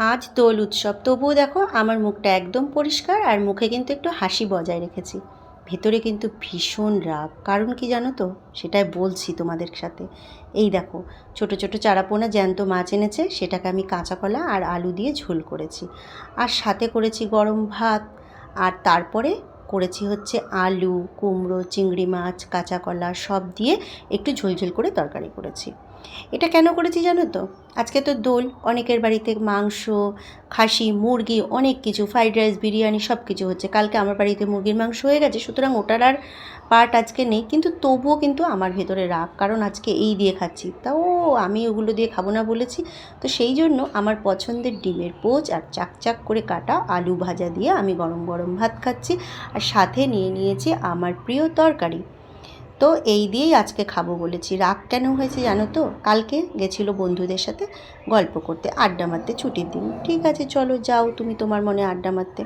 আজ দোল উৎসব, তবুও দেখো আমার মুখটা একদম পরিষ্কার আর মুখে কিন্তু একটু হাসি বজায় রেখেছি। ভেতরে কিন্তু ভীষণ রাগ, কারণ কি জানো তো, সেটাই বলছি তোমাদের সাথে। এই দেখো, ছোট ছোট চারাপোনা জ্যান্ত মাছ এনেছে, সেটাকে আমি কাঁচা কলা আর আলু দিয়ে ঝোল করেছি। আর সাথে করেছি গরম ভাত। আর তারপরে করেছি হচ্ছে আলু, কুমড়ো, চিংড়ি মাছ, কাঁচা কলা সব দিয়ে একটু ঝোলঝোল করে তরকারি করেছি। এটা কেন করেছি জানো তো? আজকে তো দোল, অনেকের বাড়িতে মাংস, খাসি, মুরগি, অনেক কিছু, ফ্রাইড রাইস, বিরিয়ানি সব কিছু হচ্ছে। কালকে আমার বাড়িতে মুরগির মাংস হয়ে গেছে, সুতরাং ওটার আর পার্ট আজকে নেই। কিন্তু তবুও কিন্তু আমার ভেতরে রাগ, কারণ আজকে এই দিয়ে খাচ্ছি, তাও আমি ওগুলো দিয়ে খাবো না বলেছি। তো সেই জন্য আমার পছন্দের ডিমের পোচ আর চাকচাক করে কাটা আলু ভাজা দিয়ে আমি গরম গরম ভাত খাচ্ছি। আর সাথে নিয়ে নিয়েছি আমার প্রিয় তরকারি। তো এই দিয়েই আজকে খাবো বলেছি। রাগ কেন হয়েছে জানো তো? কালকে গেছিলো বন্ধুদের সাথে গল্প করতে, আড্ডা মারতে, ছুটির দিন। ঠিক আছে, চলো যাও তুমি তোমার মনে আড্ডা মারতে।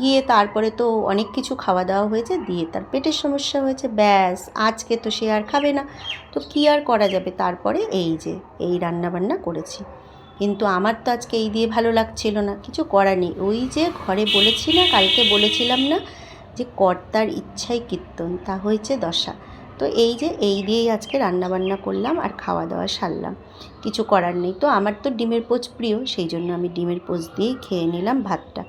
গিয়ে তারপরে তো অনেক কিছু খাওয়া দাওয়া হয়েছে, দিয়ে তার পেটের সমস্যা হয়েছে, ব্যাস আজকে তো সে আর খাবে না। তো কী আর করা যাবে, তারপরে এই যে এই রান্নাবান্না করেছি। কিন্তু আমার তো আজকে এই দিয়ে ভালো লাগছিল না, কিছু করার নেই। ওই যে ঘরে বলেছি না, কালকে বলেছিলাম না যে কর্তার ইচ্ছাই কীর্তন, তা হয়েছে দশা। তো এই যে এই দিয়েই আজকে রান্নাবান্না করলাম আর খাওয়া দাওয়া সারলাম। কিছু করার নেই, তো আমার তো ডিমের পোচ প্রিয়, সেই জন্য আমি ডিমের পোচ দিয়েই খেয়ে নিলাম ভাতটা।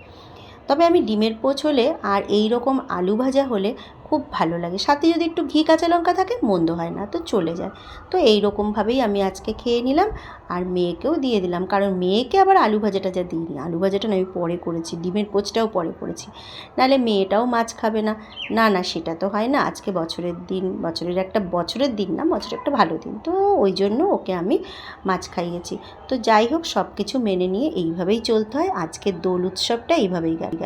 তবে আমি ডিমের পোচ হলে আর এই রকম আলু ভাজা হলে খুব ভালো লাগে, সাথে যদি একটু ঘি কাঁচা লঙ্কা থাকে মন্দ হয় না, তো চলে যায়। তো এই রকমভাবেই আমি আজকে খেয়ে নিলাম। আর মেয়েকেও দিয়ে দিলাম, কারণ মেয়েকে আবার আলু ভাজাটা যা দিইনি, আলু ভাজাটা না আমি পরে করেছি, ডিমের পোচটাও পরে করেছি। নাহলে মেয়েটাও মাছ খাবে না। না না, সেটা তো হয় না। আজকে বছরের দিন, বছরের দিন না, বছরের একটা ভালো দিন, তো ওই জন্য ওকে আমি মাছ খাইয়েছি। তো যাই হোক, সব কিছু মেনে নিয়ে এইভাবেই চলতে হয়। আজকের দোল উৎসবটা এইভাবেই গেল।